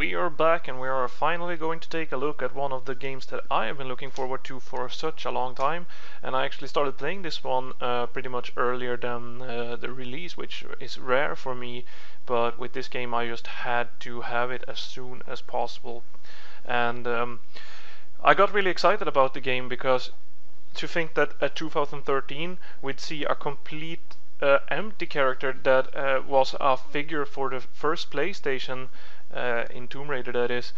we are back and we are finally going to take a look at one of the games that I have been looking forward to for such a long time. And I actually started playing this one pretty much earlier than the release, which is rare for me. But with this game I just had to have it as soon as possible. And I got really excited about the game because to think that at 2013 we'd see a complete empty character that was a figure for the first PlayStation in Tomb Raider, that is,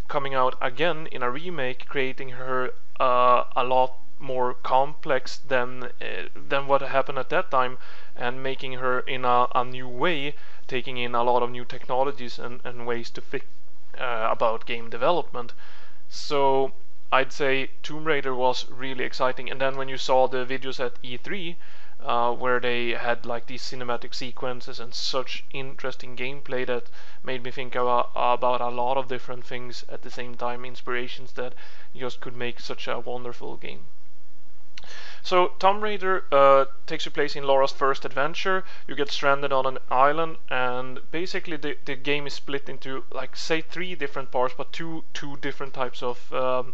coming out again in a remake, creating her a lot more complex than what happened at that time, and making her in a new way, taking in a lot of new technologies and ways to think about game development. So I'd say Tomb Raider was really exciting. And then when you saw the videos at E3, where they had like these cinematic sequences and such interesting gameplay, that made me think about a lot of different things at the same time, inspirations that just could make such a wonderful game. So Tomb Raider takes you place in Lara's first adventure. You get stranded on an island, and basically the game is split into, like, say 3 different parts, but two different types of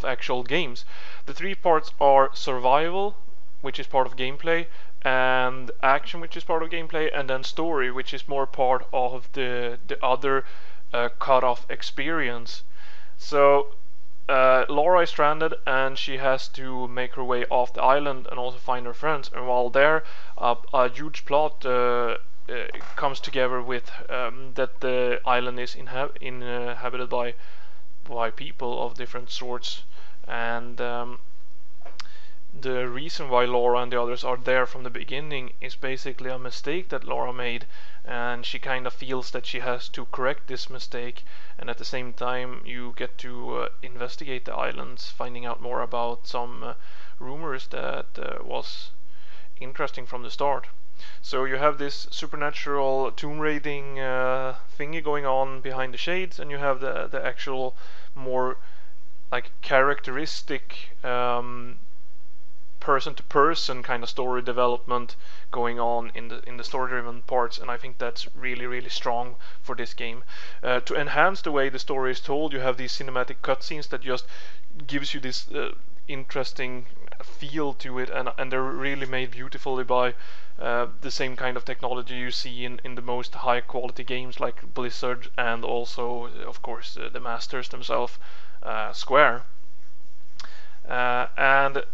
actual games. The 3 parts are survival, which is part of gameplay, and action, which is part of gameplay, and then story, which is more part of the other cut-off experience. So Lara is stranded and she has to make her way off the island and also find her friends. And while there, a huge plot comes together with that the island is inhabited by people of different sorts, and the reason why Lara and the others are there from the beginning is basically a mistake that Lara made, and she kind of feels that she has to correct this mistake. And at the same time you get to investigate the islands, finding out more about some rumors that was interesting from the start. So you have this supernatural tomb raiding thingy going on behind the shades, and you have the actual more like characteristic person-to-person kind of story development going on in the story-driven parts, and I think that's really strong for this game. To enhance the way the story is told, you have these cinematic cutscenes that just gives you this interesting feel to it, and they're really made beautifully by the same kind of technology you see in the most high-quality games like Blizzard, and also, of course, the masters themselves, Square. And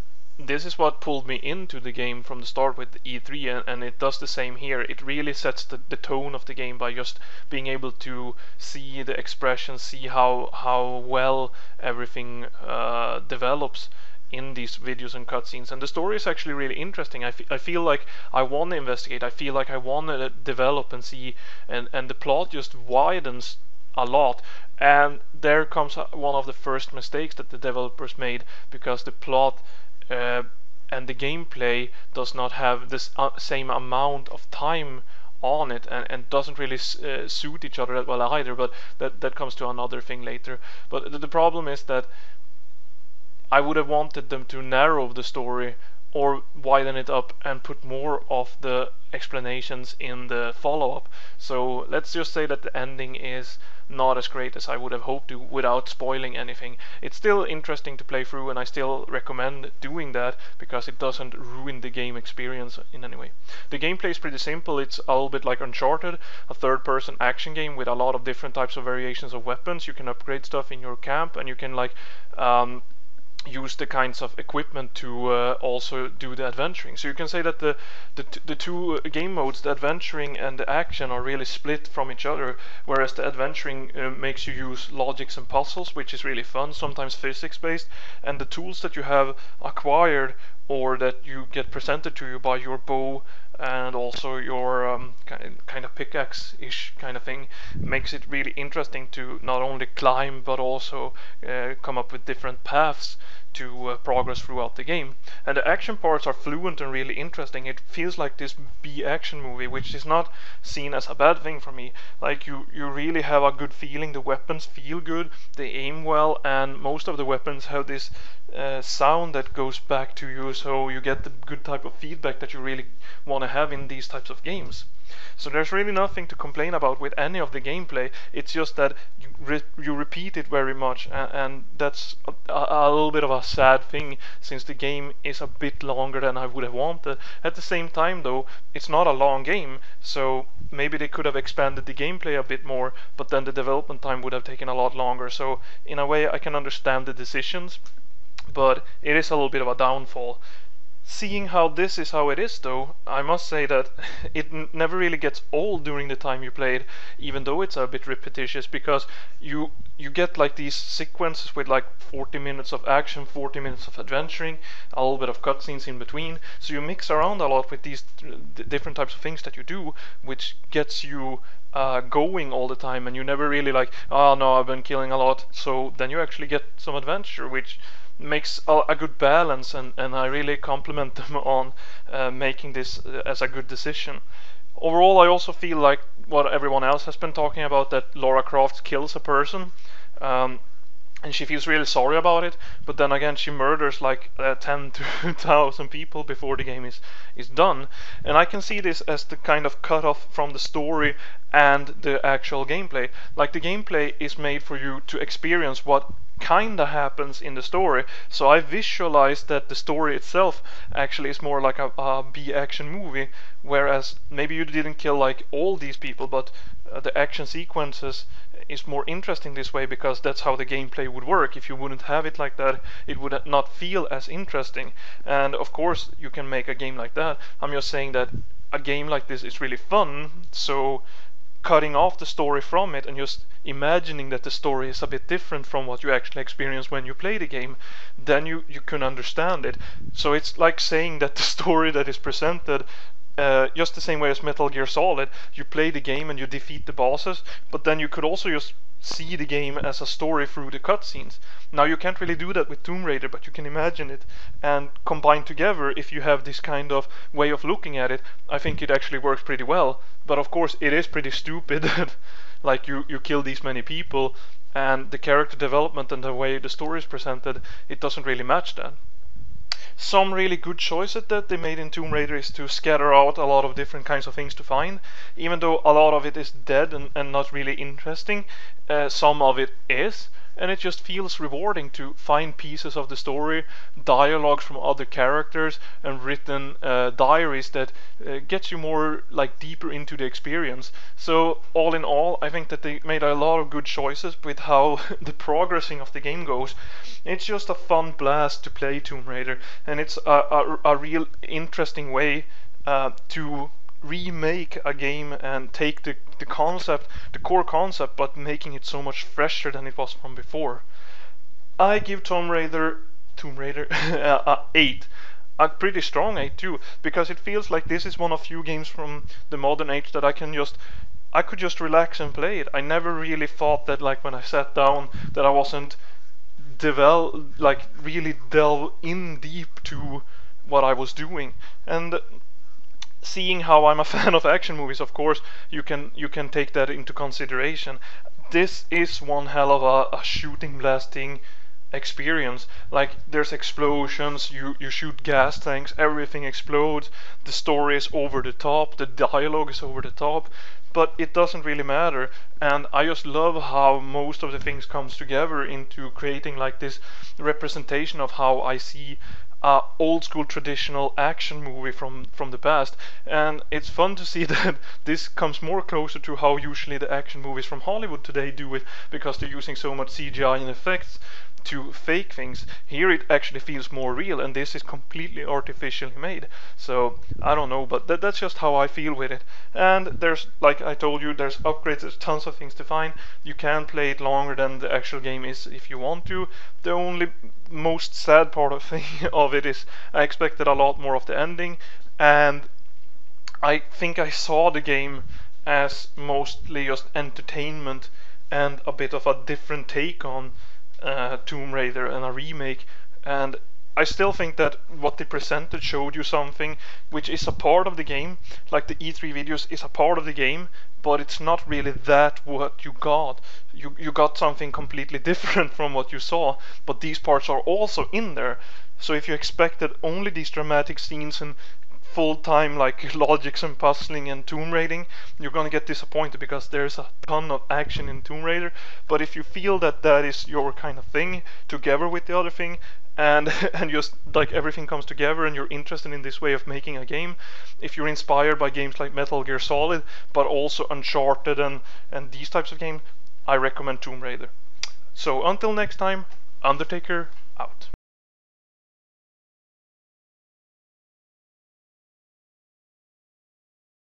this is what pulled me into the game from the start with E3, and it does the same here. It really sets the tone of the game by just being able to see the expressions, see how well everything develops in these videos and cutscenes. And the story is actually really interesting. I feel like I want to investigate, I feel like I want to develop and see, and the plot just widens a lot. And there comes one of the first mistakes that the developers made, because the plot and the gameplay does not have this same amount of time on it, and doesn't really suit each other that well either, but that comes to another thing later. But the problem is that I would have wanted them to narrow the story or widen it up and put more of the explanations in the follow-up. So let's just say that the ending is not as great as I would have hoped to, without spoiling anything. It's still interesting to play through, and I still recommend doing that because it doesn't ruin the game experience in any way. The gameplay is pretty simple. It's a little bit like Uncharted, a third-person action game with a lot of different types of variations of weapons. You can upgrade stuff in your camp, and you can like use the kinds of equipment to also do the adventuring. So you can say that the two game modes, the adventuring and the action, are really split from each other, whereas the adventuring makes you use logics and puzzles, which is really fun, sometimes physics based, and the tools that you have acquired or that you get presented to you by your bow and also your kind of pickaxe-ish kind of thing makes it really interesting to not only climb but also come up with different paths to progress throughout the game. And the action parts are fluent and really interesting. It feels like this B action movie, which is not seen as a bad thing for me. Like you really have a good feeling. The weapons feel good, they aim well, and most of the weapons have this sound that goes back to you, so you get the good type of feedback that you really want to have in these types of games. So there's really nothing to complain about with any of the gameplay. It's just that you repeat it very much, and that's a little bit of a sad thing, since the game is a bit longer than I would have wanted. At the same time though, it's not a long game, so maybe they could have expanded the gameplay a bit more, but then the development time would have taken a lot longer. So in a way I can understand the decisions, but it is a little bit of a downfall. Seeing how this is how it is though, I must say that it never really gets old during the time you play it, even though it's a bit repetitious, because you get like these sequences with like 40 minutes of action, 40 minutes of adventuring, a little bit of cutscenes in between, so you mix around a lot with these different types of things that you do, which gets you going all the time, and you never really like, oh no, I've been killing a lot, so then you actually get some adventure, which makes a good balance, and I really compliment them on making this as a good decision. Overall, I also feel like what everyone else has been talking about, that Lara Croft kills a person, and she feels really sorry about it, but then again she murders like 10 to 1,000 people before the game is done, and I can see this as the kind of cutoff from the story and the actual gameplay. Like the gameplay is made for you to experience what kinda happens in the story, so I visualize that the story itself actually is more like a B action movie, whereas maybe you didn't kill like all these people, but the action sequences is more interesting this way, because that's how the gameplay would work. If you wouldn't have it like that, it would not feel as interesting. And of course you can make a game like that. I'm just saying that a game like this is really fun, so cutting off the story from it and just imagining that the story is a bit different from what you actually experience when you play the game, then you can understand it. So it's like saying that the story that is presented, just the same way as Metal Gear Solid, you play the game and you defeat the bosses, but then you could also just see the game as a story through the cutscenes. Now you can't really do that with Tomb Raider, but you can imagine it, and combined together, if you have this kind of way of looking at it, I think it actually works pretty well. But of course it is pretty stupid that like you kill these many people, and the character development and the way the story is presented, it doesn't really match that. Some really good choices that they made in Tomb Raider is to scatter out a lot of different kinds of things to find. Even though a lot of it is dead and not really interesting, some of it is, and it just feels rewarding to find pieces of the story, dialogues from other characters, and written diaries that gets you more like deeper into the experience. So all in all, I think that they made a lot of good choices with how the progressing of the game goes. It's just a fun blast to play Tomb Raider, and it's a real interesting way to remake a game and take the concept, the core concept, but making it so much fresher than it was from before. I give Tomb Raider a 8. A pretty strong 8 too, because it feels like this is one of few games from the modern age that I could just relax and play it. I never really thought that like when I sat down that I wasn't really delve in deep to what I was doing. And seeing how I'm a fan of action movies, of course, you can take that into consideration. This is one hell of a shooting blasting experience. Like there's explosions, you shoot gas tanks, everything explodes, the story is over the top, the dialogue is over the top, but it doesn't really matter. And I just love how most of the things comes together into creating like this representation of how I see old school traditional action movie from the past. And it's fun to see that this comes more closer to how usually the action movies from Hollywood today do it, because they're using so much CGI and effects to fake things. Here it actually feels more real, and this is completely artificially made. So I don't know, but that's just how I feel with it. And there's, like I told you, there's upgrades, there's tons of things to find. You can play it longer than the actual game is if you want to. The only most sad part of it is I expected a lot more of the ending, and I think I saw the game as mostly just entertainment and a bit of a different take on Tomb Raider and a remake, And I still think that what they presented showed you something which is a part of the game, like the E3 videos is a part of the game, but it's not really that what you got. You got something completely different from what you saw, but these parts are also in there. So if you expected only these dramatic scenes and full-time like logics and puzzling and Tomb Raiding, you're gonna get disappointed because there's a ton of action in Tomb Raider. But if you feel that that is your kind of thing, together with the other thing, and and just like everything comes together and you're interested in this way of making a game, if you're inspired by games like Metal Gear Solid but also Uncharted and these types of games, I recommend Tomb Raider. So until next time, Undertaker out.